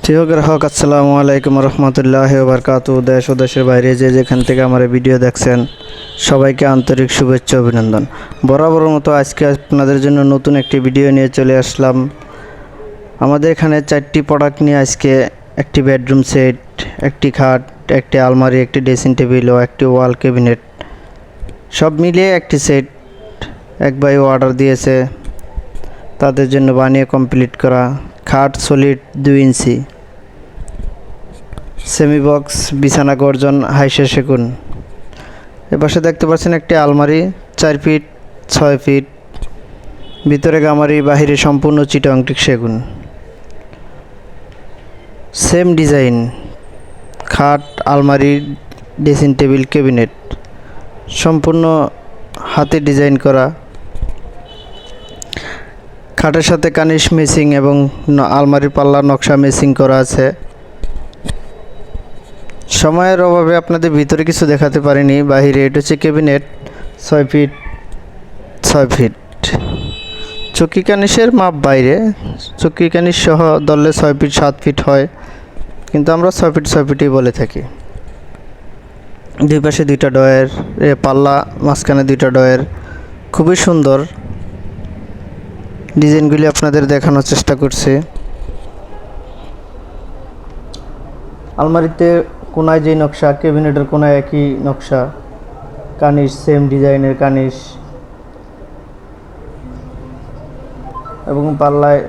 প্রিয় গ্রাহক, আসসালামু আলাইকুম রহমতুল্লাহি ওয়া বারাকাতুহু। দেশ ও দেশের বাইরে যে যেখান থেকে আমার এই ভিডিও দেখছেন, সবাইকে আন্তরিক শুভেচ্ছা অভিনন্দন। বরাবর মতো আজকে আপনাদের জন্য নতুন একটি ভিডিও নিয়ে চলে আসলাম। আমাদের এখানে 4টি প্রোডাক্ট নিয়ে আজকে একটি বেডরুম সেট, একটি খাট, একটি আলমারি, একটি ড্রেসিং টেবিল ও একটি ওয়াল ক্যাবিনেট, সব মিলিয়ে একটি সেট এক ভাই অর্ডার দিয়েছে। তাদের জন্য বানিয়ে কমপ্লিট করা খাট সলিড 2 ইঞ্চি, সেমি বক্স, বিছানা গর্জন, হাইসা সেগুন। এপাশে দেখতে পাচ্ছেন একটি আলমারি 4 ফিট 6 ফিট, ভিতরে গামারি, বাহিরে সম্পূর্ণ চিটাং টিক সেগুন। সেম ডিজাইন খাট, আলমারি, ড্রেসিং টেবিল, ক্যাবিনেট সম্পূর্ণ হাতে ডিজাইন করা। খাটের সাথে কানিশ মেসিং এবং আলমারির পাল্লা নকশা মেসিং করা আছে। সময়ের অভাবে আপনাদের ভিতরে কিছু দেখাতে পারিনি। বাহিরে এটা হচ্ছে ক্যাবিনেট 6 ফিট 6 ফিট। চকি কানিশের মাপ বাইরে, চকি কানিশ সহ ধরলে 6 ফিট 7 ফিট হয়, কিন্তু আমরা 6 ফিট 6 ফিটই বলে থাকি। দুই পাশে 2টা ডয়ের, পাল্লা মাঝখানে 2টা ডয়ের, খুবই সুন্দর। ডিজাইনগুলি আপনাদের দেখানোর চেষ্টা করছি। আলমারিতে কোনায় যে নকশা, ক্যাবিনেটের কোনায় একই নকশা, কানিশ সেম ডিজাইনের কানিশ এবং পাল্লায়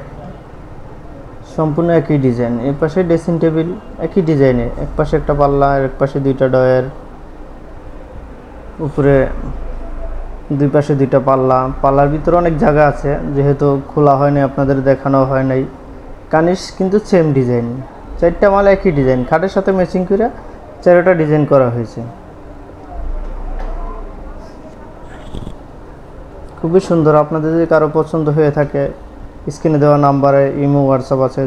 সম্পূর্ণ একই ডিজাইন। এর পাশে ড্রেসিং টেবিল একই ডিজাইনে, এক পাশে একটা পাল্লা আর এক পাশে 2টা ডয়ার, উপরে দুই পাশে 2টা পাল্লা। পাল্লার ভিতরে অনেক জায়গা আছে, যেহেতু খোলা হয়নি আপনাদের দেখানো হয় নাই। কানিশ কিন্তু সেম ডিজাইন, 4টা মাল একই ডিজাইন, খাটের সাথে ম্যাচিং করে 4টা ডিজাইন করা হয়েছে। খুবই সুন্দর। আপনাদের যদি কারো পছন্দ হয়ে থাকে, স্ক্রিনে দেওয়া নাম্বারে ইমো হোয়াটসঅ্যাপ আছে।